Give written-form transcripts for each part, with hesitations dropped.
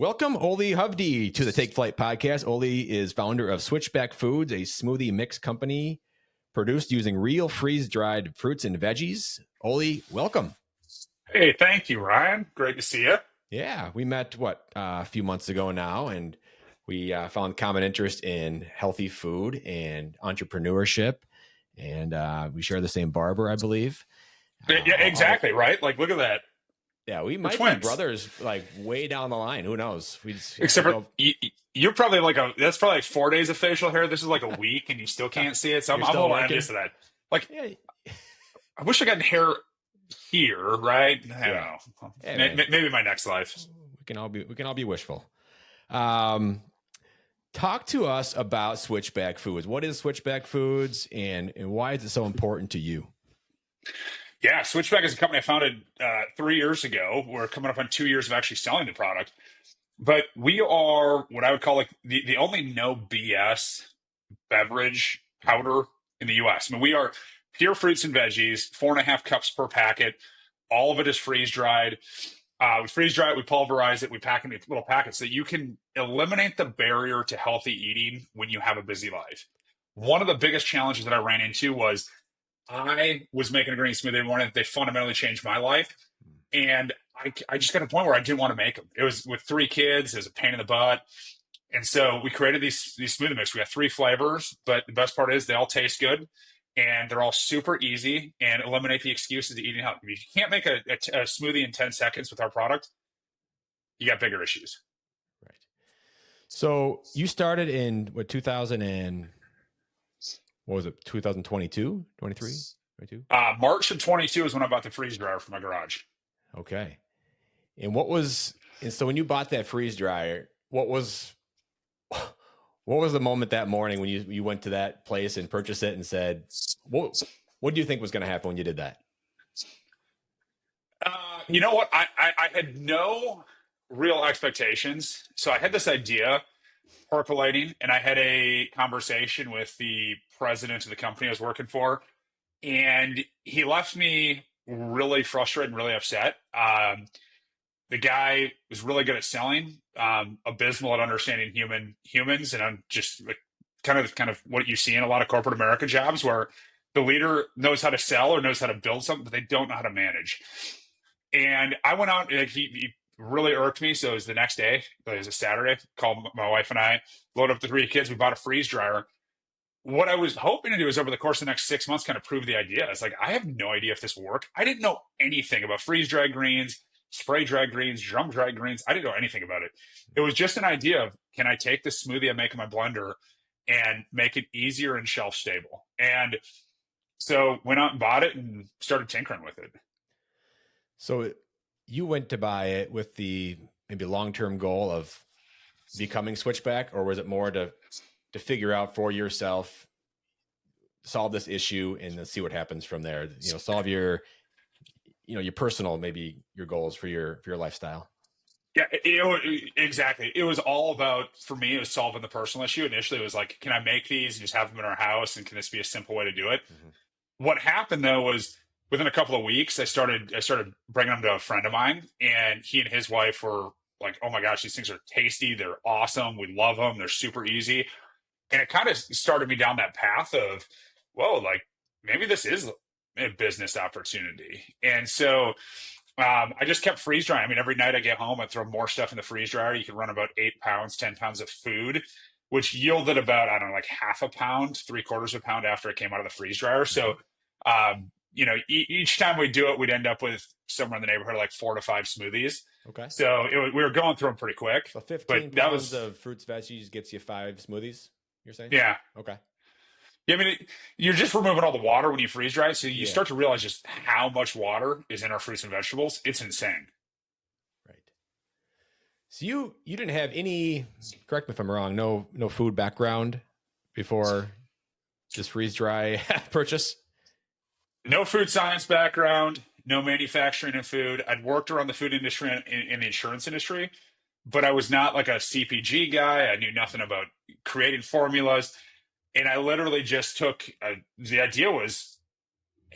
Welcome, Ole Hovde, to the Take Flyt Podcast. Ole is founder of Switchback Foods, a smoothie mix company produced using real freeze-dried fruits and veggies. Ole, welcome. Hey, thank you, Ryan. Great to see you. Yeah, we met, a few months ago now, and we found common interest in healthy food and entrepreneurship, and we share the same barber, I believe. Yeah, exactly, right? Like, look at that. Yeah, we We're might be twins. brothers, like way down the line. Who knows? We just Except for you're probably that's probably like 4 days of facial hair. This is like a week, and you still can't see it. So I'm a little envious of that. Like, yeah. I wish I got hair here, right? I don't know. Hey, maybe my next life. We can all be wishful. Talk to us about Switchback Foods. What is Switchback Foods, and why is it so important to you? Yeah, Switchback is a company I founded 3 years ago. We're coming up on 2 years of actually selling the product. But we are what I would call like the only no BS beverage powder in the US. I mean, we are pure fruits and veggies, 4.5 cups per packet. All of it is freeze dried. We freeze dry it, we pulverize it, we pack it in little packets so you can eliminate the barrier to healthy eating when you have a busy life. One of the biggest challenges that I ran into was I was making a green smoothie every morning that they fundamentally changed my life. And I just got to a point where I didn't want to make them. It was with 3 kids. It was a pain in the butt. And so we created these smoothie mix. We got 3 flavors, but the best part is they all taste good and they're all super easy and eliminate the excuses to eating healthy. If you can't make a smoothie in 10 seconds with our product, you got bigger issues. Right. So you started in 2000 and what was it? 2022, 23, 22? March of 22 is when I bought the freeze dryer for my garage. Okay. And so when you bought that freeze dryer, what was the moment that morning when you went to that place and purchased it and said, what do you think was going to happen when you did that? You know what? I had no real expectations. So I had this idea percolating, and I had a conversation with the president of the company I was working for, and he left me really frustrated and really upset. The guy was really good at selling, abysmal at understanding humans, and I'm just like kind of what you see in a lot of corporate America jobs where the leader knows how to sell or knows how to build something, but they don't know how to manage. And I went out, and he really irked me. So it was the next day, it was a Saturday, called my wife and I, loaded up the 3 kids. We bought a freeze dryer. What I was hoping to do is over the course of the next 6 months, kind of prove the idea. It's like, I have no idea if this worked. I didn't know anything about freeze dried greens, spray dried greens, drum dried greens. I didn't know anything about it. It was just an idea of, can I take this smoothie I make in my blender and make it easier and shelf stable? And so went out and bought it and started tinkering with it. So you went to buy it with the maybe long-term goal of becoming Switchback, or was it more to figure out for yourself, solve this issue, and then see what happens from there? Solve your personal, maybe your goals for your lifestyle. Yeah, exactly. It was all about, for me, it was solving the personal issue. Initially, it was like, can I make these and just have them in our house? And can this be a simple way to do it? Mm-hmm. What happened though was, within a couple of weeks, I started bringing them to a friend of mine, and he and his wife were like, "Oh my gosh, these things are tasty. They're awesome. We love them. They're super easy." And it kind of started me down that path of, whoa, like maybe this is a business opportunity. And so I just kept freeze drying. I mean, every night I get home, I throw more stuff in the freeze dryer. You can run about 8 pounds, 10 pounds of food, which yielded about, I don't know, like half a pound, 3/4 pound after it came out of the freeze dryer. So, each time we do it, we'd end up with somewhere in the neighborhood of like 4 to 5 smoothies. Okay. So we were going through them pretty quick. So 15 pounds of fruits, veggies gets you 5 smoothies, you're saying? Yeah. Okay. Yeah, I mean, you're just removing all the water when you freeze dry. So you start to realize just how much water is in our fruits and vegetables. It's insane. Right. So you didn't have any, correct me if I'm wrong, no food background before this freeze dry purchase? No food science background, no manufacturing of food. I'd worked around the food industry and in the insurance industry, but I was not like a CPG guy. I knew nothing about creating formulas. And I literally just took, the idea was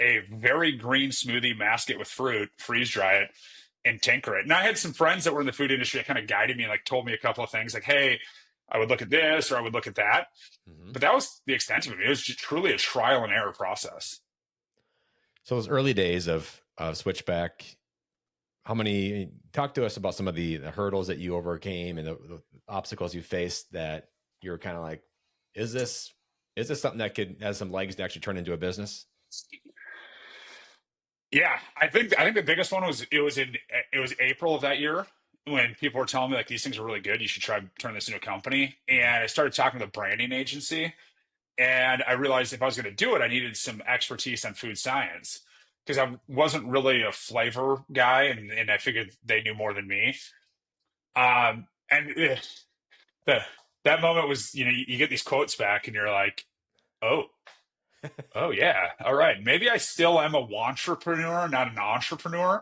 a very green smoothie, mask it with fruit, freeze dry it, and tinker it. And I had some friends that were in the food industry that kind of guided me and like told me a couple of things like, hey, I would look at this or I would look at that. Mm-hmm. But that was the extent of it. It was just truly a trial and error process. So those early days of Switchback, talk to us about some of the hurdles that you overcame and the obstacles you faced that you're kind of like, is this something that has some legs to actually turn into a business? Yeah, I think the biggest one was it was April of that year when people were telling me like these things are really good. You should try turn this into a company. And I started talking to the branding agency, and I realized if I was going to do it, I needed some expertise on food science because I wasn't really a flavor guy, and I figured they knew more than me. And the that moment was, you get these quotes back, and you're like, oh. Oh yeah. All right. Maybe I still am a wantrepreneur, not an entrepreneur.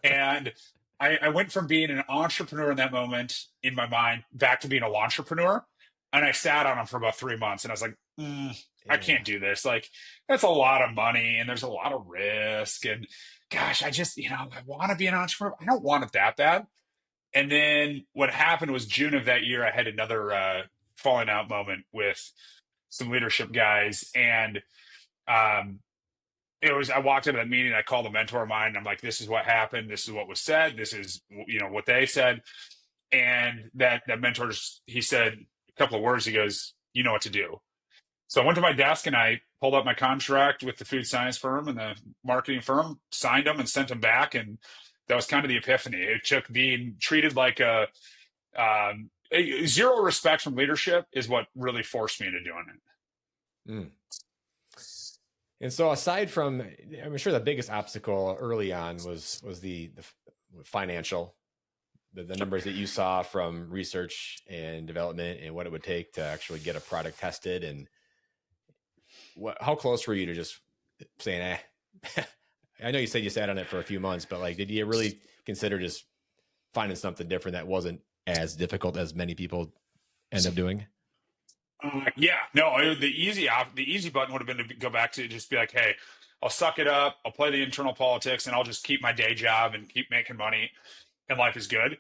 And I went from being an entrepreneur in that moment in my mind back to being a wantrepreneur. And I sat on them for about 3 months and I was like, I can't do this. Like, that's a lot of money and there's a lot of risk. And gosh, I just, I want to be an entrepreneur. I don't want it that bad. And then what happened was June of that year, I had another falling out moment with some leadership guys. And I walked into that meeting, I called a mentor of mine, and I'm like, this is what happened, this is what was said, this is what they said. And that mentor, he said a couple of words, he goes, you know what to do. So I went to my desk and I pulled up my contract with the food science firm and the marketing firm, signed them and sent them back. And that was kind of the epiphany. It took being treated like a zero respect from leadership is what really forced me into doing it. Mm. And so aside from, I'm sure the biggest obstacle early on was the financial, the numbers that you saw from research and development and what it would take to actually get a product tested. And how close were you to just saying, I know you said you sat on it for a few months, but like, did you really consider just finding something different that wasn't as difficult as many people end up doing? The easy button would have been to go back to just be like, hey, I'll suck it up. I'll play the internal politics and I'll just keep my day job and keep making money and life is good.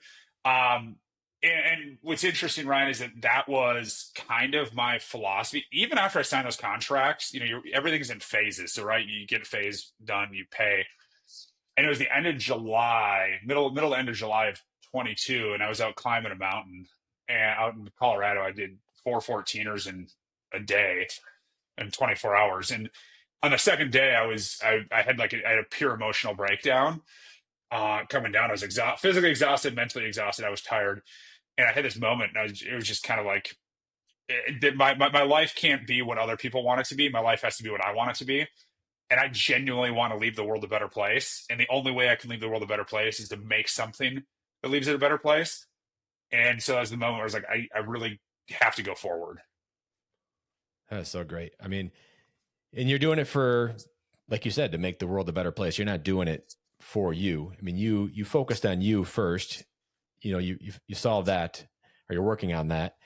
And what's interesting, Ryan, is that was kind of my philosophy. Even after I signed those contracts, everything's in phases. So, right, you get a phase done, you pay. And it was the end of July, middle to end of July of 22. And I was out climbing a mountain and out in Colorado. I did 4 14ers in a day in 24 hours. And on the second day, I had a pure emotional breakdown coming down. I was physically exhausted, mentally exhausted. I was tired. And I had this moment and it was just kind of like, my life can't be what other people want it to be. My life has to be what I want it to be. And I genuinely want to leave the world a better place. And the only way I can leave the world a better place is to make something that leaves it a better place. And so as the moment where I was like, I really have to go forward. That's so great. I mean, and you're doing it for, like you said, to make the world a better place. You're not doing it for you. I mean, you focused on you first. You solve that, or you're working on that,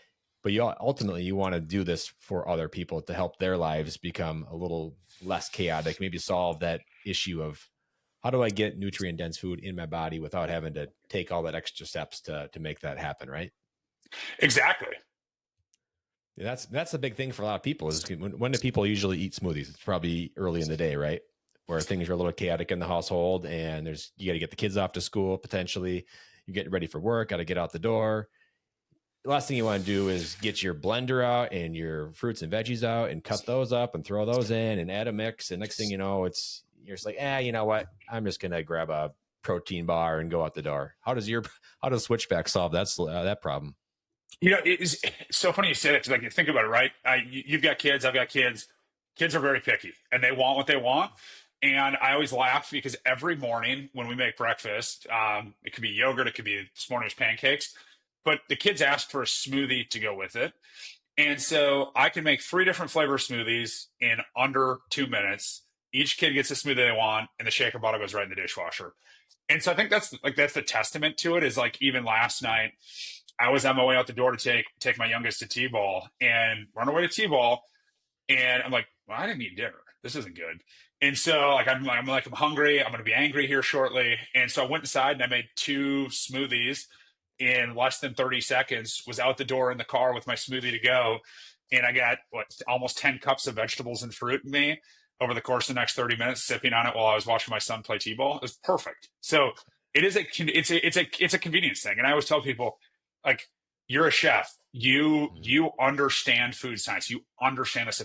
but ultimately you want to do this for other people to help their lives become a little less chaotic. Maybe solve that issue of how do I get nutrient dense food in my body without having to take all that extra steps to make that happen, right? Exactly. That's a big thing for a lot of people. Is when do people usually eat smoothies? It's probably early in the day, right? Where things are a little chaotic in the household, and you got to get the kids off to school. Potentially, you're getting ready for work. Got to get out the door. The last thing you want to do is get your blender out and your fruits and veggies out and cut those up and throw those in and add a mix. And next thing you know, you're just like, you know what? I'm just gonna grab a protein bar and go out the door. How does Switchback solve that problem? It's so funny you said it. Like, think about it, right? You've got kids. I've got kids. Kids are very picky, and they want what they want. And I always laugh because every morning when we make breakfast, it could be yogurt, it could be this morning's pancakes, but the kids ask for a smoothie to go with it. And so I can make 3 different flavor smoothies in under 2 minutes. Each kid gets the smoothie they want, and the shaker bottle goes right in the dishwasher. And so I think that's the testament to it. Is like, even last night, I was on my way out the door to take my youngest to T-ball and run away to T-ball. And I'm like, well, I didn't eat dinner. This isn't good. And so like I'm hungry. I'm going to be angry here shortly. And so I went inside and I made 2 smoothies in less than 30 seconds. Was out the door in the car with my smoothie to go, and I got almost 10 cups of vegetables and fruit in me over the course of the next 30 minutes, sipping on it while I was watching my son play t-ball. It was perfect. So it's a convenience thing, and I always tell people, like, you're a chef. You understand food science. You understand this.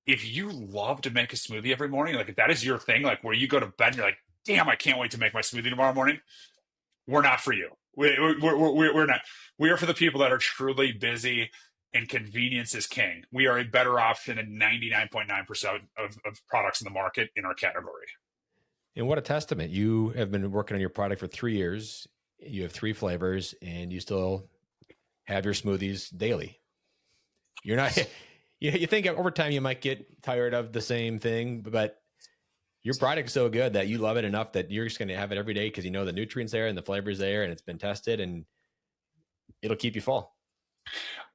If you love to make a smoothie every morning, like if that is your thing, like where you go to bed and you're like, damn, I can't wait to make my smoothie tomorrow morning, we're not for you. We're not. We are for the people that are truly busy and convenience is king. We are a better option than 99.9% of products in the market in our category. And what a testament. You have been working on your product for 3 years. You have 3 flavors and you still have your smoothies daily. You're not... You think over time you might get tired of the same thing, but your product's so good that you love it enough that you're just going to have it every day because you know the nutrients there and the flavors there and it's been tested and it'll keep you full.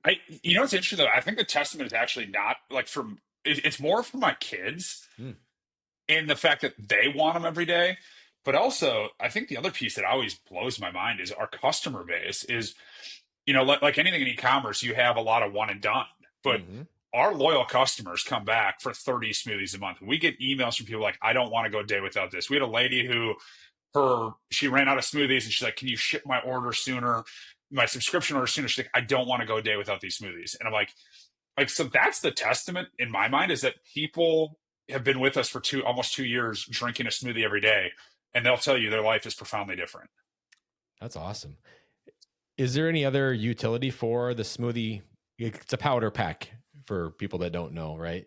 It's interesting though. I think the testament is actually not like it's more for my kids and the fact that they want them every day. But also, I think the other piece that always blows my mind is our customer base is, like anything in e-commerce, you have a lot of one and done, but our loyal customers come back for 30 smoothies a month. We get emails from people like, I don't want to go a day without this. We had a lady who she ran out of smoothies and she's like, can you ship my order sooner? My subscription order sooner. She's like, I don't want to go a day without these smoothies. And I'm like, so that's the testament in my mind, is that people have been with us for almost 2 years drinking a smoothie every day. And they'll tell you their life is profoundly different. That's awesome. Is there any other utility for the smoothie? It's a powder pack for people that don't know, right?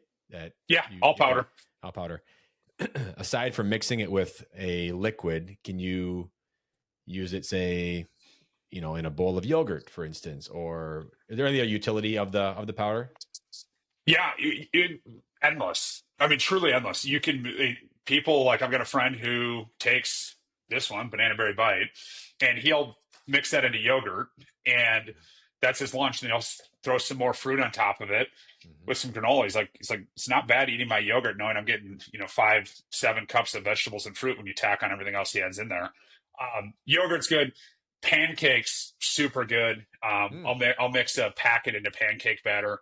All powder. All powder. Aside from mixing it with a liquid, can you use it, say, in a bowl of yogurt, for instance? Or is there any utility of the powder? Yeah, endless. I mean, truly endless. You can people like I've got a friend who takes this one, Banana Berry Bite, and he'll mix that into yogurt, and that's his lunch, and he'll throw some more fruit on top of it with some granola. He's like, it's not bad eating my yogurt knowing I'm getting 5-7 cups of vegetables and fruit when you tack on everything else he adds in there. Yogurt's good. Pancakes, super good. I'll mix a packet into pancake batter.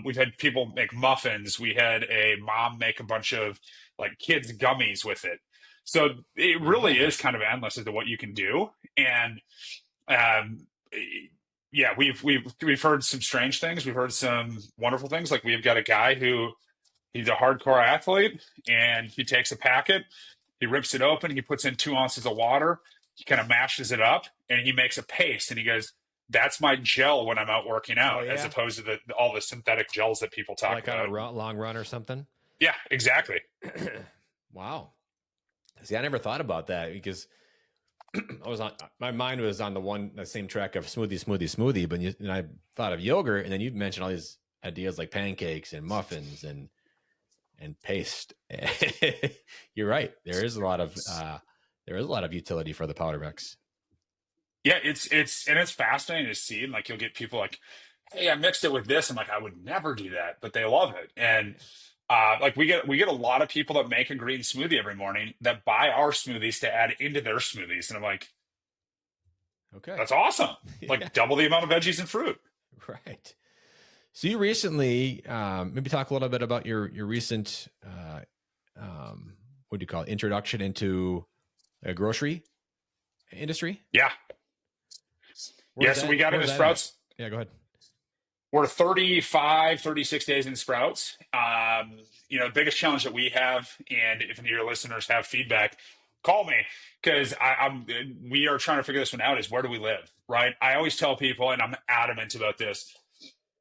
We've had people make muffins. We had a mom make a bunch of like kids gummies with it. So it really is kind of endless as to what you can do. And we've heard some strange things. We've heard some wonderful things. Like we've got a guy he's a hardcore athlete, and he takes a packet, he rips it open, he puts in 2 ounces of water, he kind of mashes it up, and he makes a paste. And he goes, that's my gel when I'm out working out, as opposed to all the synthetic gels that people talk about. Like on a long run or something? Yeah, exactly. Wow. See, I never thought about that because my mind was on the same track of smoothie, but I thought of yogurt, and then you mentioned all these ideas like pancakes and muffins and paste. You're right. There is a lot of utility for the powder mix. Yeah, it's fascinating to see. And like you'll get people like, hey, I mixed it with this. I'm like, I would never do that, but they love it. And like we get a lot of people that make a green smoothie every morning that buy our smoothies to add into their smoothies. And I'm like, okay, that's awesome. Yeah. Like double the amount of veggies and fruit. Right. So you recently, maybe talk a little bit about your recent, what do you call it? Introduction into a grocery industry? Yeah. So we got into Sprouts. Yeah, go ahead. We're 36 days in Sprouts. The biggest challenge that we have, and if any of your listeners have feedback, call me, because we are trying to figure this one out, is where do we live, right? I always tell people, and I'm adamant about this,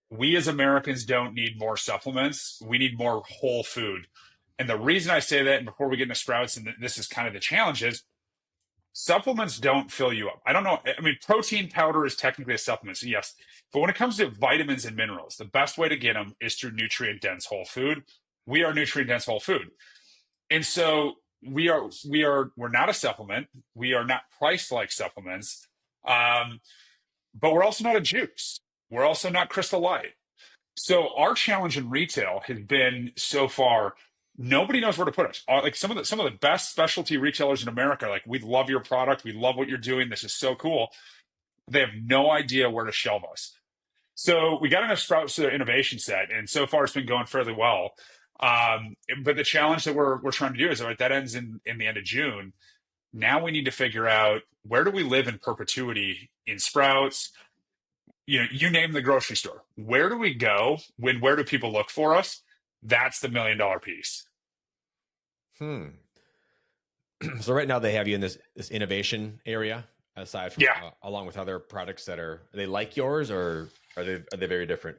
we as Americans don't need more supplements. We need more whole food. And the reason I say that, and before we get into Sprouts, and this is kind of the challenge, is supplements don't fill you up. I don't know. I mean, protein powder is technically a supplement, so yes. But when it comes to vitamins and minerals, the best way to get them is through nutrient-dense whole food. We are nutrient-dense whole food. And so we're not a supplement. We are not priced like supplements. But we're also not a juice. We're also not Crystal Light. So our challenge in retail has been so far, nobody knows where to put us. Like some of the best specialty retailers in America, like, we love your product, we love what you're doing, this is so cool. They have no idea where to shelve us. So we got enough sprouts to their innovation set, and so far it's been going fairly well. But the challenge that we're trying to do is, all right, that ends in the end of June. Now we need to figure out, where do we live in perpetuity in sprouts? You name the grocery store. Where do we go? Where do people look for us? That's the $1 million piece. So right now they have you in this innovation area, aside from along with other products that are they like yours, or are they very different?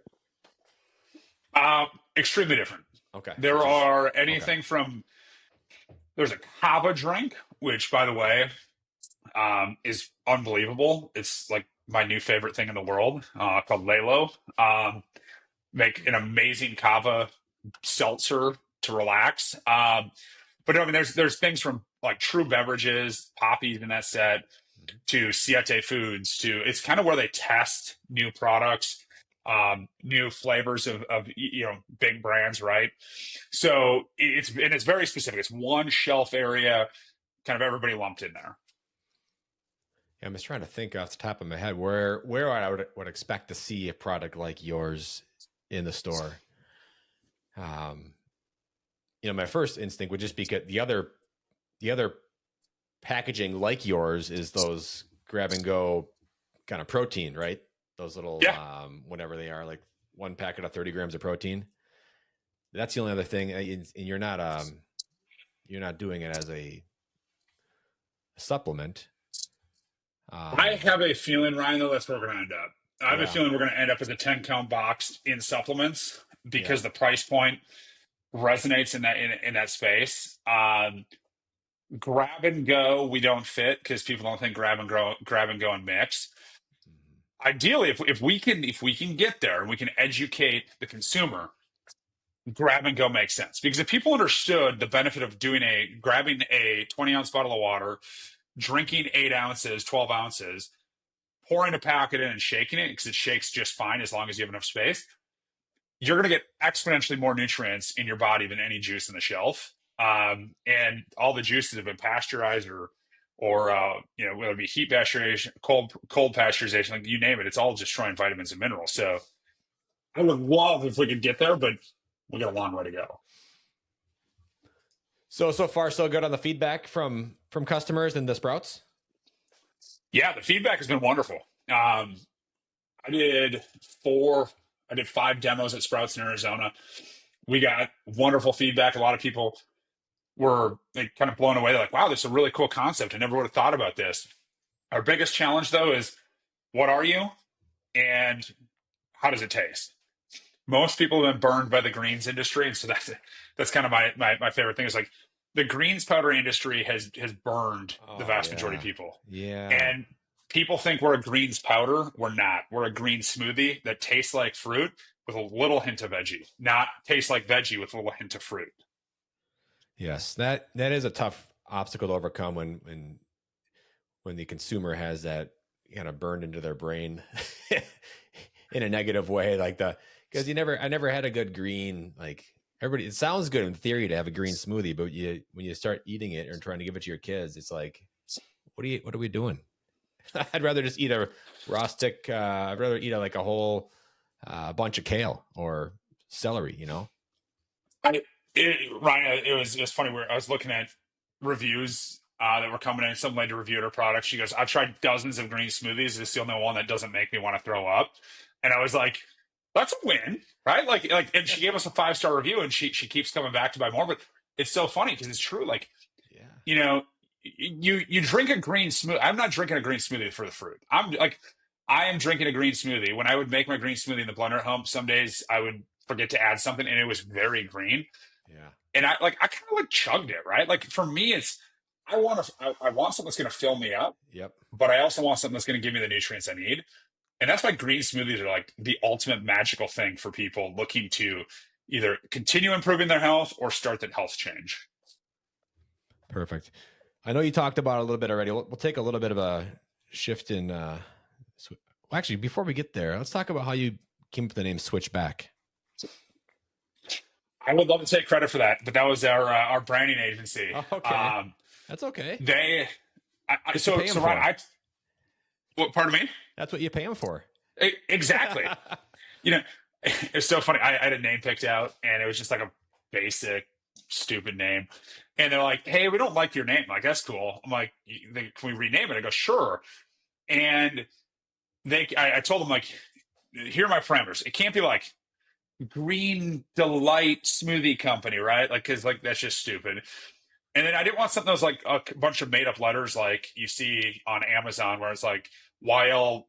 Extremely different. Okay. There are anything from, there's a kava drink, which, by the way, is unbelievable. It's like my new favorite thing in the world, called Lelo. Make an amazing kava seltzer to relax. But I mean, there's things from like True Beverages, Poppies in that set, to Siete Foods, to, it's kind of where they test new products, new flavors of big brands, right? So it's very specific. It's one shelf area, kind of everybody lumped in there. Yeah, I'm just trying to think off the top of my head where I would expect to see a product like yours in the store. My first instinct would just be the other packaging like yours is those grab and go kind of protein, right? Those little, whatever they are, like one packet of 30 grams of protein. That's the only other thing. And you're not doing it as a supplement. I have a feeling, Ryan, though, that's where we're going to end up. I have a feeling we're going to end up as a 10-count box in supplements, because the price point resonates in that space. Grab and go, we don't fit, because people don't think grab and go and mix. Ideally, if we can get there and we can educate the consumer, grab and go makes sense. Because if people understood the benefit of grabbing a 20-ounce bottle of water, drinking 8 ounces, 12 ounces, pouring a packet in and shaking it, because it shakes just fine as long as you have enough space, you're going to get exponentially more nutrients in your body than any juice on the shelf. And all the juices have been pasteurized or whether it be heat pasteurization, cold pasteurization, like you name it, it's all destroying vitamins and minerals. So I would love if we could get there, but we got a long way to go. So far, so good on the feedback from customers and the sprouts? Yeah, the feedback has been wonderful. I did 5 demos at Sprouts in Arizona. We got wonderful feedback. A lot of people were kind of blown away. They're like, wow, this is a really cool concept. I never would have thought about this. Our biggest challenge, though, is, what are you and how does it taste? Most people have been burned by the greens industry. And so that's kind of my favorite thing, is like, the greens powder industry has burned the vast majority of people. Yeah. And people think we're a greens powder. We're not. We're a green smoothie that tastes like fruit with a little hint of veggie, not tastes like veggie with a little hint of fruit. Yes, that is a tough obstacle to overcome when the consumer has that kind of burned into their brain in a negative way, because I never had a good green, like, everybody, it sounds good in theory to have a green smoothie, but when you start eating it and trying to give it to your kids, it's like, what are we doing? I'd rather just eat a raw stick. I'd rather eat a whole bunch of kale or celery, Ryan, it was funny. I was looking at reviews that were coming in. Some lady reviewed her product. She goes, "I've tried dozens of green smoothies. It's the only one that doesn't make me want to throw up." And I was like, "That's a win, right?" Like, and she gave us a 5-star review, and she keeps coming back to buy more. But it's so funny because it's true. Like, you drink a green smoothie. I'm not drinking a green smoothie for the fruit. I am drinking a green smoothie. When I would make my green smoothie in the blender at home, some days I would forget to add something, and it was very green. Yeah. And I kind of chugged it, right? Like, for me, it's, I want something that's going to fill me up. Yep. But I also want something that's going to give me the nutrients I need. And that's why green smoothies are like the ultimate magical thing for people looking to either continue improving their health or start that health change. Perfect. I know you talked about it a little bit already. We'll take a little bit of a shift in. Actually, before we get there, let's talk about how you came up with the name Switchback. I would love to take credit for that, but that was our branding agency. Oh, okay. That's okay. They, What you pay them Ryan, for? what, pardon me? That's what you pay them for. Exactly. You know, it's so funny. I had a name picked out, and it was just like a basic, stupid name. And they're like, "Hey, we don't like your name." I'm like, that's cool. I'm like, "Can we rename it?" I go, "Sure." And I told them, like, here are my parameters. It can't be like Green Delight Smoothie Company, right? Like, because like that's just stupid. And then I didn't want something that was like a bunch of made up letters, like you see on Amazon, where it's like YLBJ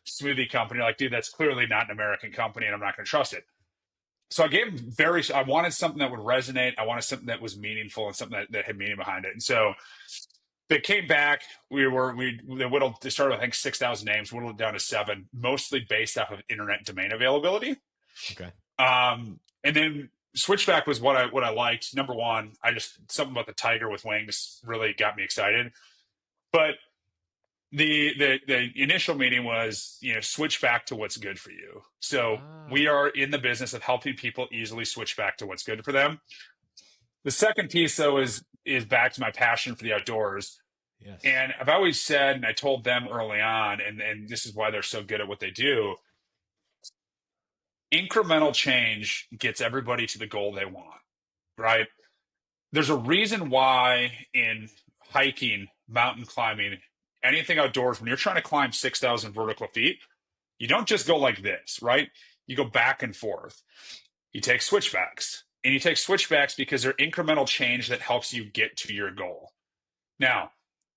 Smoothie Company. Like, dude, that's clearly not an American company, and I'm not going to trust it. So I gave them I wanted something that would resonate. I wanted something that was meaningful and something that had meaning behind it. And so they came back. They started with, I think, 6,000 names, whittled it down to 7, mostly based off of internet domain availability. Okay. And then Switchback was what I liked. Number one, something about the tiger with wings really got me excited. But the initial meeting was, switch back to what's good for you. So we are in the business of helping people easily switch back to what's good for them. The second piece, though, is back to my passion for the outdoors. Yes. And I've always said, and I told them early on, and this is why they're so good at what they do, incremental change gets everybody to the goal they want, right? There's a reason why in hiking, mountain climbing, anything outdoors, when you're trying to climb 6,000 vertical feet, you don't just go like this, right? You go back and forth. You take switchbacks, and you take switchbacks because they're incremental change that helps you get to your goal. Now,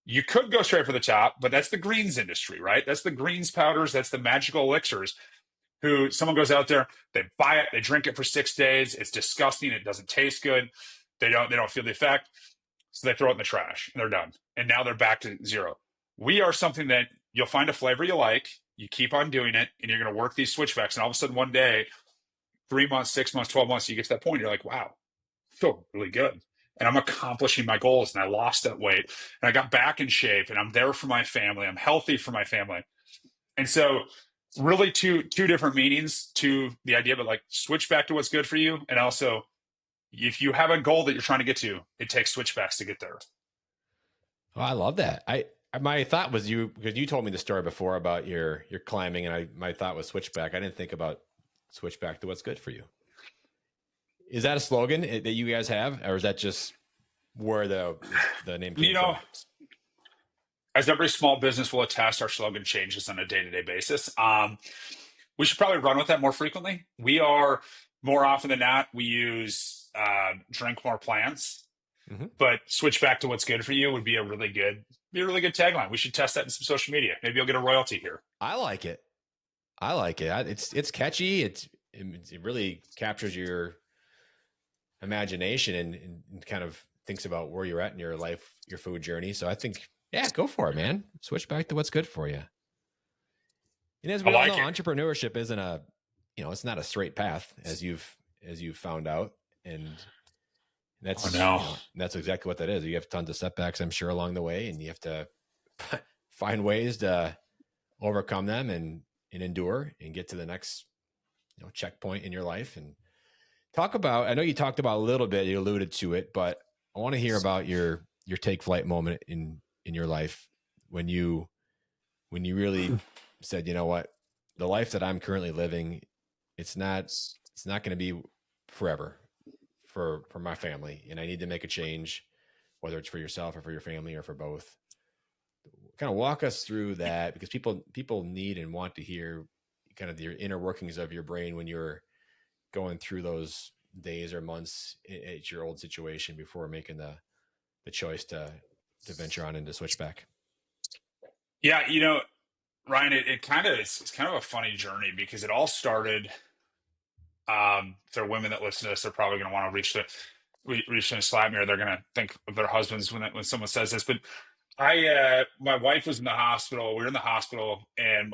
you could go straight for the top, but that's the greens industry, right? That's the greens powders. That's the magical elixirs. Who someone goes out there, they buy it, they drink it for 6 days. It's disgusting. It doesn't taste good. They don't feel the effect. So they throw it in the trash and they're done. And now they're back to zero. We are something that you'll find a flavor you like. You keep on doing it, and you're going to work these switchbacks. And all of a sudden, one day, 3 months, 6 months, 12 months, you get to that point. You're like, wow, I feel really good. And I'm accomplishing my goals. And I lost that weight. And I got back in shape. And I'm there for my family. I'm healthy for my family. And so really two different meanings to the idea, but like switch back to what's good for you. And also, if you have a goal that you're trying to get to, it takes switchbacks to get there. Oh, I love that. My thought was because you told me the story before about your climbing, and my thought was switchback. I didn't think about switchback to what's good for you. Is that a slogan that you guys have, or is that just where the name came from? As every small business will attest, our slogan changes on a day-to-day basis. We should probably run with that more frequently. We are, more often than not, we use drink more plants. Mm-hmm. But switch back to what's good for you would be a really good tagline. We should test that in some social media. Maybe you'll get a royalty here. I like it. It's catchy. It really captures your imagination and kind of thinks about where you're at in your life, your food journey. So I think, yeah, go for it, man. Switch back to what's good for you. And as we all know, entrepreneurship isn't it's not a straight path, as you've found out. And that's that's exactly what that is. You have tons of setbacks, I'm sure, along the way, and you have to find ways to overcome them and endure and get to the next checkpoint in your life. And talk about, I know you talked about a little bit, you alluded to it, but I want to hear about your Take Flyt moment in your life when you really said, you know what, the life that I'm currently living, it's not going to be forever for my family, and I need to make a change, whether it's for yourself or for your family or for both. Kind of walk us through that, because people need and want to hear kind of the inner workings of your brain when you're going through those days or months at your old situation before making the choice to venture on into Switchback. Yeah, Ryan, it's kind of a funny journey, because it all started. If there are women that listen to this, they're probably going to want to reach and slap me, or they're going to think of their husbands when someone says this. But my wife was in the hospital. We were in the hospital, and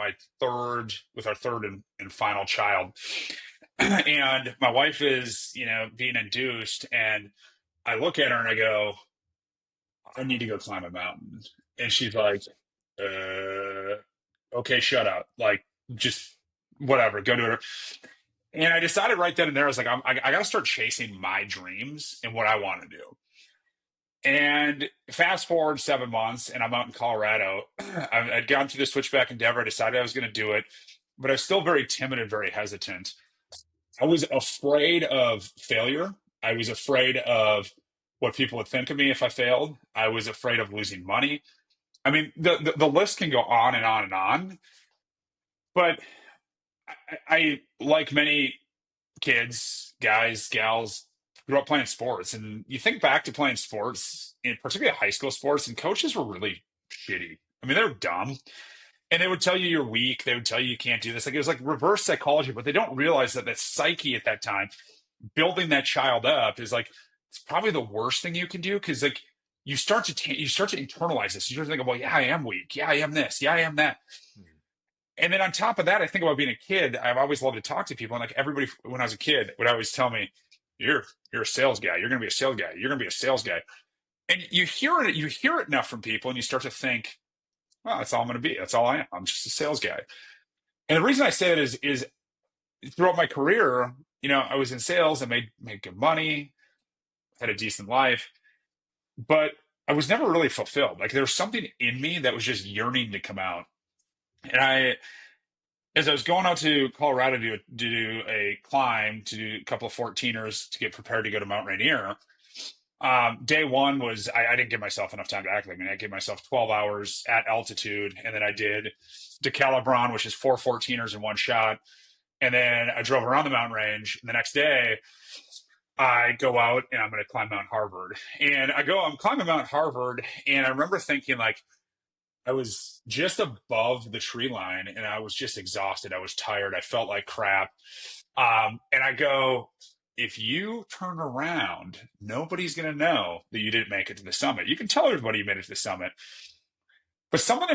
with our third and final child, and my wife is, being induced, and I look at her and I go, I need to go climb a mountain. And she's like, okay, shut up. Like, just whatever, go do it. And I decided right then and there, I was like, I got to start chasing my dreams and what I want to do. And fast forward 7 months, and I'm out in Colorado. I'd gone through the Switchback endeavor. I decided I was going to do it, but I was still very timid and very hesitant. I was afraid of failure. I was afraid of what people would think of me if I failed. I was afraid of losing money. I mean, the list can go on and on and on. But I like many kids, guys, gals, grew up playing sports. And you think back to playing sports, in particularly high school sports, and coaches were really shitty. I mean, they were dumb. And they would tell you you're weak. They would tell you you can't do this. Like it was like reverse psychology, but they don't realize that psyche at that time, building that child up is like it's probably the worst thing you can do because like you start to internalize this. You start to think, well, yeah, I am weak. Yeah, I am this. Yeah, I am that. And then on top of that, I think about being a kid. I've always loved to talk to people, and like everybody when I was a kid would always tell me, "You're a sales guy. You're going to be a sales guy. You're going to be a sales guy." And you hear it enough from people, and you start to think, "Well, that's all I'm going to be. That's all I am. I'm just a sales guy." And the reason I say that is throughout my career, I was in sales. I made good money, had a decent life, but I was never really fulfilled. Like there was something in me that was just yearning to come out. And as I was going out to Colorado to do a climb, to do a couple of 14ers to get prepared to go to Mount Rainier, day one was I didn't give myself enough time to act. I gave myself 12 hours at altitude, and then I did DeCalibran, which is 4 14ers in one shot. And then I drove around the mountain range. And the next day, I go out and I'm going to climb Mount Harvard. And I'm climbing Mount Harvard, and I remember thinking like, I was just above the tree line and I was just exhausted. I was tired. I felt like crap. And I go, if you turn around, nobody's going to know that you didn't make it to the summit. You can tell everybody you made it to the summit. But something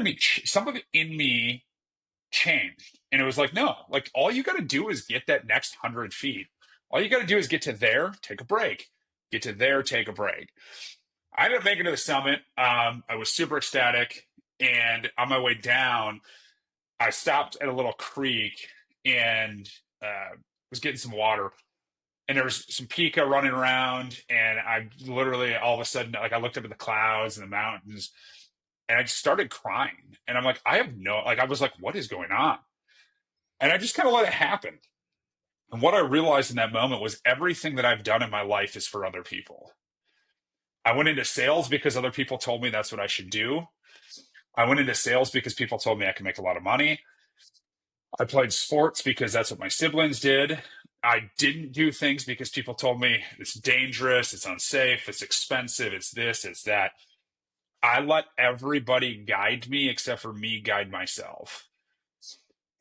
in me changed. And it was like, no, like all you got to do is get that next 100 feet. All you got to do is get to there, take a break. Get to there, take a break. I ended up making it to the summit. I was super ecstatic. And on my way down, I stopped at a little creek and was getting some water. And there was some pika running around. And I literally, all of a sudden, like I looked up at the clouds and the mountains, and I just started crying. And I'm like, I was like, what is going on? And I just kind of let it happen. And what I realized in that moment was everything that I've done in my life is for other people. I went into sales because other people told me that's what I should do. I went into sales because people told me I could make a lot of money. I played sports because that's what my siblings did. I didn't do things because people told me it's dangerous, it's unsafe, it's expensive, it's this, it's that. I let everybody guide me except for me guide myself.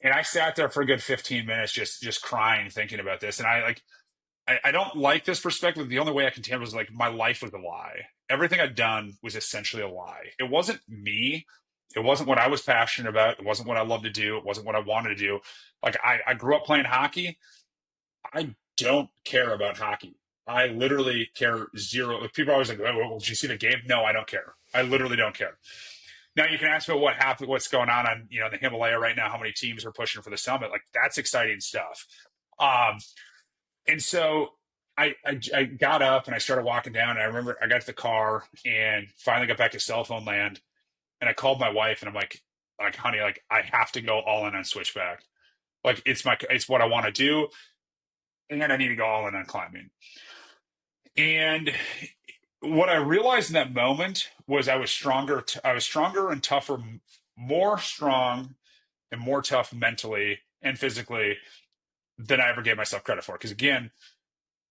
And I sat there for a good 15 minutes just crying, thinking about this. And I don't like this perspective. The only way I can tell was like my life was a lie. Everything I'd done was essentially a lie. It wasn't me. It wasn't what I was passionate about. It wasn't what I loved to do. It wasn't what I wanted to do. Like I grew up playing hockey. I don't care about hockey. I literally care zero. Like people are always like, oh, well, did you see the game? No, I don't care. I literally don't care. Now you can ask me what happened, what's going on the Himalaya right now, how many teams are pushing for the summit. Like that's exciting stuff. And so I got up and I started walking down, and I remember I got to the car and finally got back to cell phone land. And I called my wife and I'm like, honey, like I have to go all in on Switchback. Like it's what I want to do. And I need to go all in on climbing. And what I realized in that moment was I was stronger and tougher, more strong and more tough mentally and physically than I ever gave myself credit for. Because again,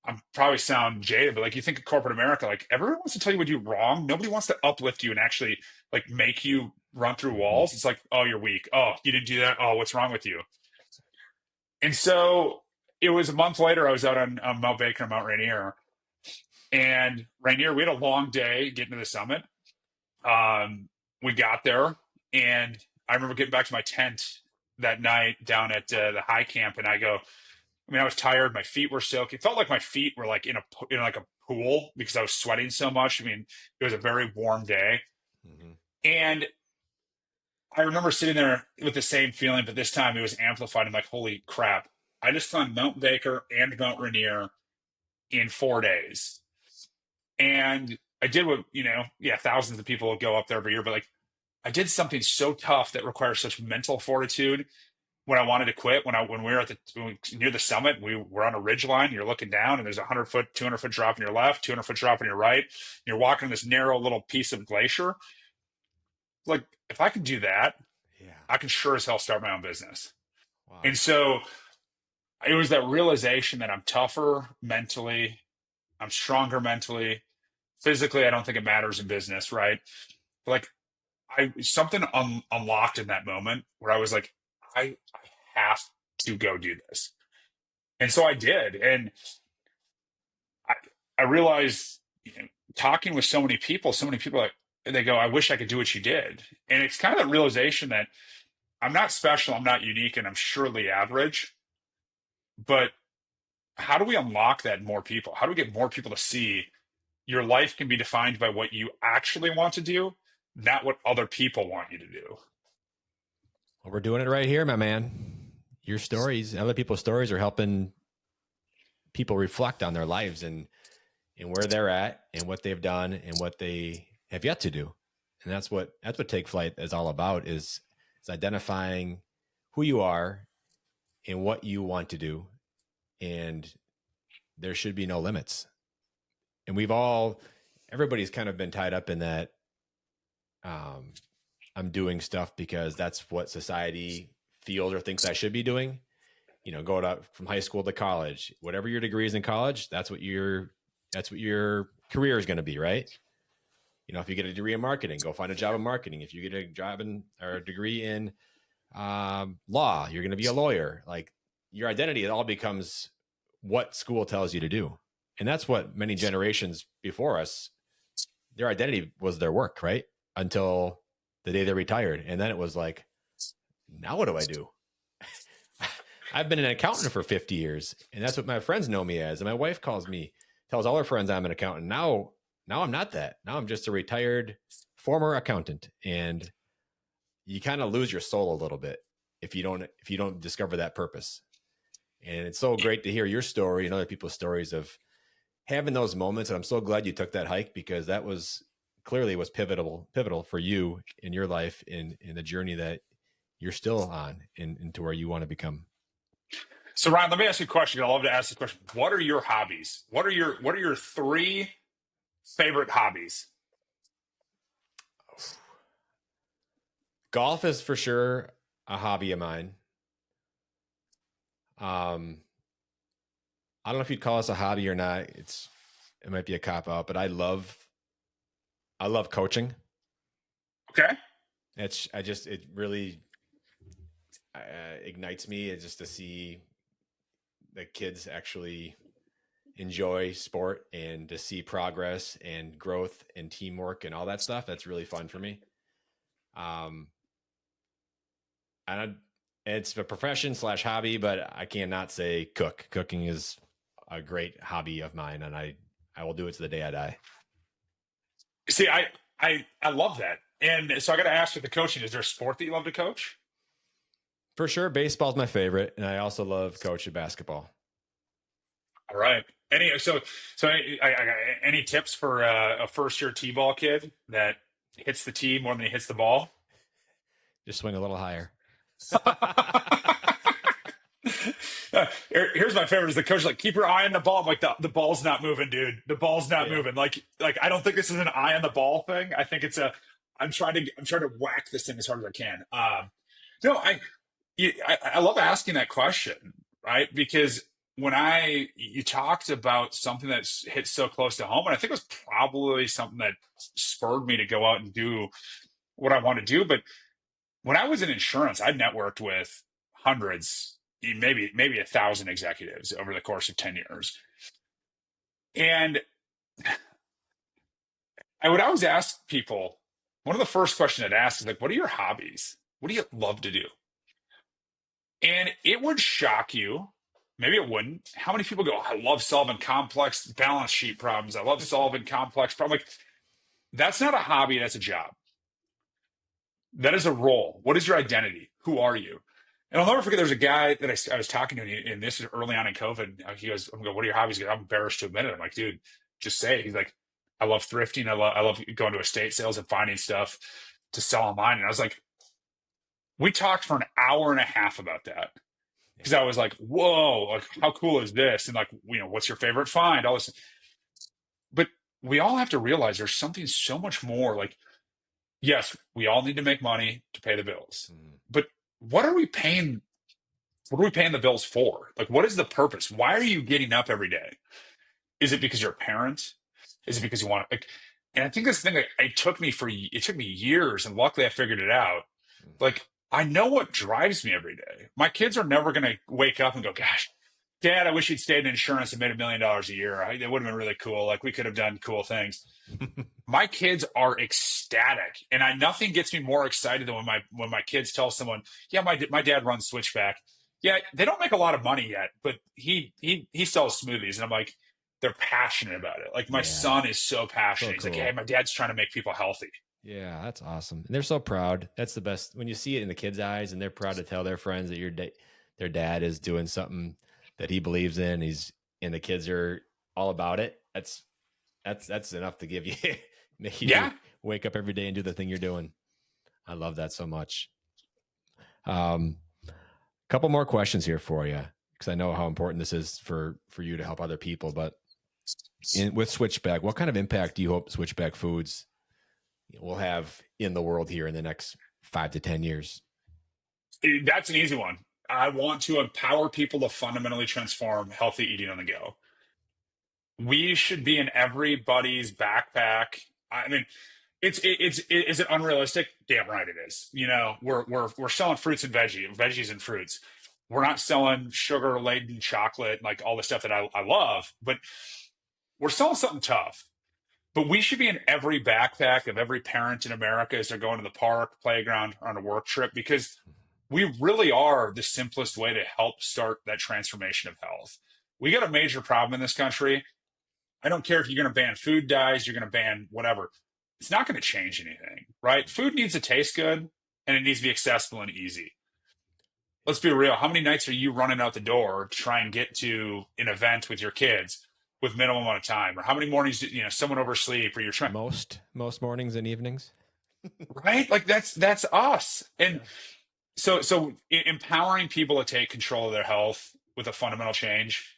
I'm probably sound jaded, but like you think of corporate America, like everyone wants to tell you what you do wrong. Nobody wants to uplift you and actually like make you run through walls. It's like, oh, you're weak. Oh, you didn't do that. Oh, what's wrong with you? And so it was a month later, I was out on Mount Baker and Mount Rainier. And Rainier, we had a long day getting to the summit. We got there, and I remember getting back to my tent that night down at the high camp, and I was tired. My feet were soaked. It felt like my feet were like in like a pool because I was sweating so much. I mean, it was a very warm day. Mm-hmm. And I remember sitting there with the same feeling, but this time it was amplified. I'm like, holy crap. I just climbed Mount Baker and Mount Rainier in 4 days. And I did what, thousands of people go up there every year, but like I did something so tough that requires such mental fortitude when I wanted to quit, when we were near the summit, we were on a ridge line. You're looking down, and there's a 100-foot, 200-foot drop on your left, 200-foot drop on your right. You're walking this narrow little piece of glacier. Like, if I can do that, Yeah. I can sure as hell start my own business. Wow. And so it was that realization that I'm tougher mentally, I'm stronger mentally, physically. I don't think it matters in business, right? But like, something unlocked in that moment where I was like, I have to go do this. And so I did. And I realized, talking with so many people like, they go, I wish I could do what you did. And it's kind of that realization that I'm not special, I'm not unique, and I'm surely average. But how do we unlock that in more people? How do we get more people to see your life can be defined by what you actually want to do, not what other people want you to do? Well, we're doing it right here, my man. Your stories, other people's stories, are helping people reflect on their lives and where they're at and what they've done and what they have yet to do. And that's what Take Flyt is all about, is identifying who you are and what you want to do. And there should be no limits. And everybody's kind of been tied up in that. I'm doing stuff because that's what society feels or thinks I should be doing. Going up from high school to college, whatever your degree is in college, that's what your career is going to be, right? If you get a degree in marketing, go find a job in marketing. If you get a job or a degree in law, you're going to be a lawyer. Like, your identity, it all becomes what school tells you to do. And that's what many generations before us, their identity was their work, right? Until the day they retired. And then it was like, now what do I do? I've been an accountant for 50 years, and that's what my friends know me as. And my wife tells all her friends I'm an accountant. Now I'm not that. Now I'm just a retired former accountant. And you kind of lose your soul a little bit if you don't discover that purpose. And it's so great to hear your story and other people's stories of having those moments. And I'm so glad you took that hike, because that was pivotal for you in your life, in the journey that you're still on into where you want to become. So Ryan, let me ask you a question. I love to ask this question. What are your hobbies? What are your 3 favorite hobbies? Golf is for sure a hobby of mine. I don't know if you'd call this a hobby or not. It might be a cop out, but I love coaching. Okay. It really ignites me. It's just to see the kids actually enjoy sport and to see progress and growth and teamwork and all that stuff. That's really fun for me. And it's a profession / hobby, but I cannot say cook. Cooking is a great hobby of mine, and I will do it to the day I die. See, I love that. And so I got to ask, with the coaching, is there a sport that you love to coach? For sure, baseball's my favorite, and I also love coaching basketball. All right. Any tips for a first-year T-ball kid that hits the tee more than he hits the ball? Just swing a little higher. Here's my favorite: is the coach like, keep your eye on the ball. I'm like, the ball's not moving, dude. The ball's not moving. Like I don't think this is an eye on the ball thing. I think it's I'm trying to whack this thing as hard as I can. No, I love asking that question, right? Because when you talked about something that's hit so close to home, and I think it was probably something that spurred me to go out and do what I want to do. But when I was in insurance, I networked with hundreds, maybe 1,000 executives over the course of 10 years. And I would always ask people, one of the first questions I'd ask is like, what are your hobbies? What do you love to do? And it would shock you, maybe it wouldn't, how many people go, I love solving complex balance sheet problems. I love solving complex problems. Like, that's not a hobby, that's a job. That is a role. What is your identity? Who are you? And I'll never forget, there was a guy that I was talking to, and this is early on in COVID. He goes, I'm going, what are your hobbies? He goes, I'm embarrassed to admit it. I'm like, dude, just say it. He's like, I love thrifting. I love going to estate sales and finding stuff to sell online. And I was like, we talked for an hour and a half about that. Because I was like, whoa, like, how cool is this? And like, what's your favorite find? All this. But we all have to realize there's something so much more. Like, yes, we all need to make money to pay the bills. But what are we paying? What are we paying the bills for? Like, what is the purpose? Why are you getting up every day? Is it because you're a parent? Is it because you want to, like, and I think this thing, like, it took me years, and luckily I figured it out. Like, I know what drives me every day. My kids are never going to wake up and go, gosh, Dad, I wish you'd stayed in insurance and made $1 million a year. It would have been really cool. Like, we could have done cool things. My kids are ecstatic, and nothing gets me more excited than when my kids tell someone, yeah, my dad runs Switchback. Yeah, they don't make a lot of money yet, but he sells smoothies. And I'm like, they're passionate about it. Like, my son is so passionate. So He's like, hey, my dad's trying to make people healthy. Yeah, that's awesome. And they're so proud. That's the best when you see it in the kids' eyes, and they're proud to tell their friends that their dad is doing something that he believes in. And the kids are all about it. That's enough to give you, make you wake up every day and do the thing you're doing. I love that so much. Couple more questions here for you, because I know how important this is for you to help other people. But with Switchback, what kind of impact do you hope Switchback Foods will have in the world here in the next 5 to 10 years? That's an easy one. I want to empower people to fundamentally transform healthy eating on the go. We should be in everybody's backpack. I mean, is it unrealistic? Damn right it is. We're selling fruits and veggies and fruits. We're not selling sugar laden chocolate, like all the stuff that I love, but we're selling something tough. But we should be in every backpack of every parent in America as they're going to the park, playground, or on a work trip, because we really are the simplest way to help start that transformation of health. We got a major problem in this country. I don't care if you're going to ban food dyes, you're going to ban whatever. It's not going to change anything, right? Food needs to taste good, and it needs to be accessible and easy. Let's be real. How many nights are you running out the door to try and get to an event with your kids with minimum amount of time? Or how many mornings do someone oversleep, or you're trying most mornings and evenings? Right? Like, that's us. And so empowering people to take control of their health with a fundamental change,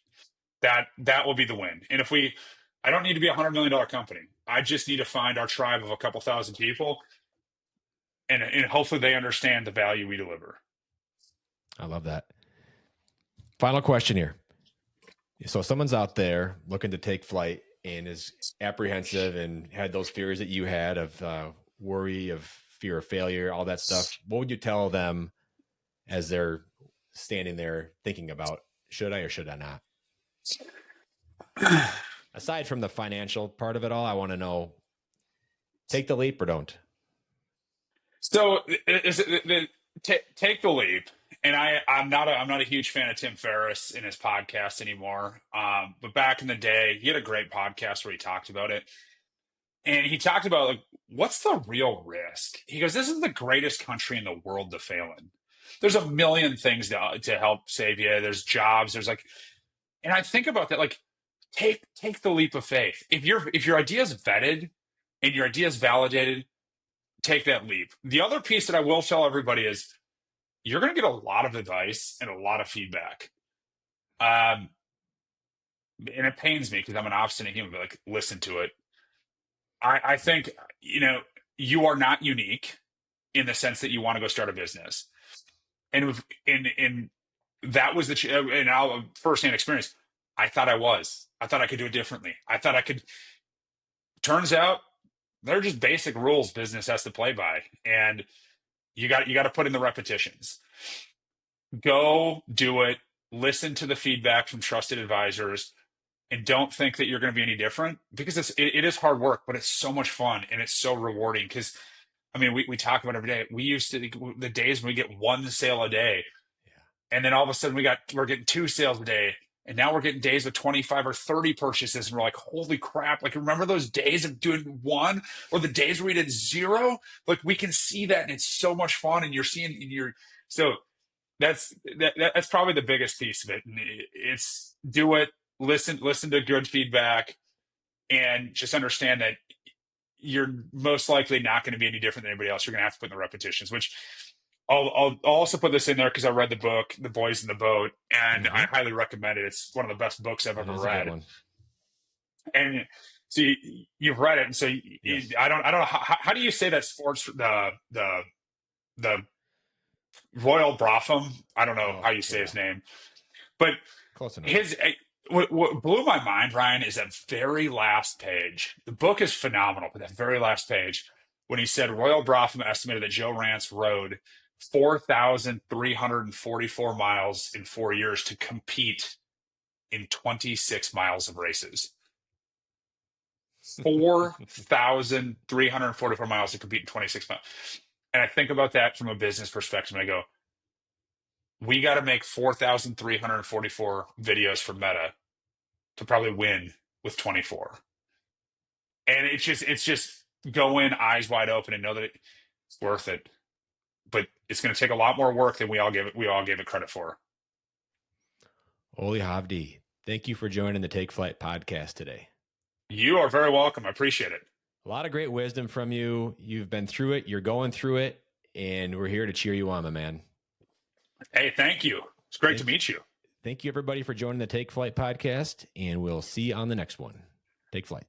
that will be the win. And I don't need to be $100 million company. I just need to find our tribe of a couple thousand people, and hopefully they understand the value we deliver. I love that. Final question here. So someone's out there looking to take flight and is apprehensive and had those fears that you had of worry, of fear of failure, all that stuff. What would you tell them as they're standing there thinking about, should I or should I not? Aside from the financial part of it all, I want to know, take the leap or don't. So take the leap. And I'm not a huge fan of Tim Ferriss in his podcast anymore. But back in the day, he had a great podcast where he talked about it. And he talked about, like, what's the real risk? He goes, this is the greatest country in the world to fail in. There's a million things to help save you. There's jobs. And I think about that, like, take the leap of faith. If your idea is vetted and your idea is validated, take that leap. The other piece that I will tell everybody is, you're going to get a lot of advice and a lot of feedback. And it pains me because I'm an obstinate human, but, like, listen to it. I think, you are not unique in the sense that you want to go start a business. And that was in our firsthand experience. I thought I could do it differently. I thought I could. Turns out they're just basic rules business has to play by. And you got to put in the repetitions. Go do it. Listen to the feedback from trusted advisors, and don't think that you're going to be any different, because it is hard work, but it's so much fun and it's so rewarding. Because, I mean, we talk about it every day. We used to, the days when we get one sale a day, and then all of a sudden we're getting 2 sales a day, and now we're getting days with 25 or 30 purchases, and we're like, holy crap! Like, remember those days of doing 1, or the days where we did 0? Like, we can see that, and it's so much fun, and you're seeing so that's probably the biggest piece of it. And it's do it, listen to good feedback, and just understand that you're most likely not going to be any different than anybody else. You're going to have to put in the repetitions, which I'll also put this in there because I read the book, The Boys in the Boat, and I highly recommend it. It's one of the best books I've ever read. And so you've read it, and so yes. I don't know how do you say that sports the Royal Brotham? I don't know how you say his name, but close enough. What blew my mind, Ryan, is that very last page. The book is phenomenal, but that very last page, when he said Royal Brotham estimated that Joe Rance rode 4,344 miles in 4 years to compete in 26 miles of races. 4,344 miles to compete in 26 miles. And I think about that from a business perspective, and I go, we got to make 4,344 videos for Meta to probably win with 24. And it's just go in eyes wide open and know that it's worth it. But it's going to take a lot more work than we all gave it credit for. Ole Hovde, thank you for joining the Take Flyt podcast today. You are very welcome. I appreciate it. A lot of great wisdom from you. You've been through it. You're going through it. And we're here to cheer you on, my man. Hey, thank you. It's great to meet you. Thank you, everybody, for joining the Take Flyt podcast. And we'll see you on the next one. Take Flyt.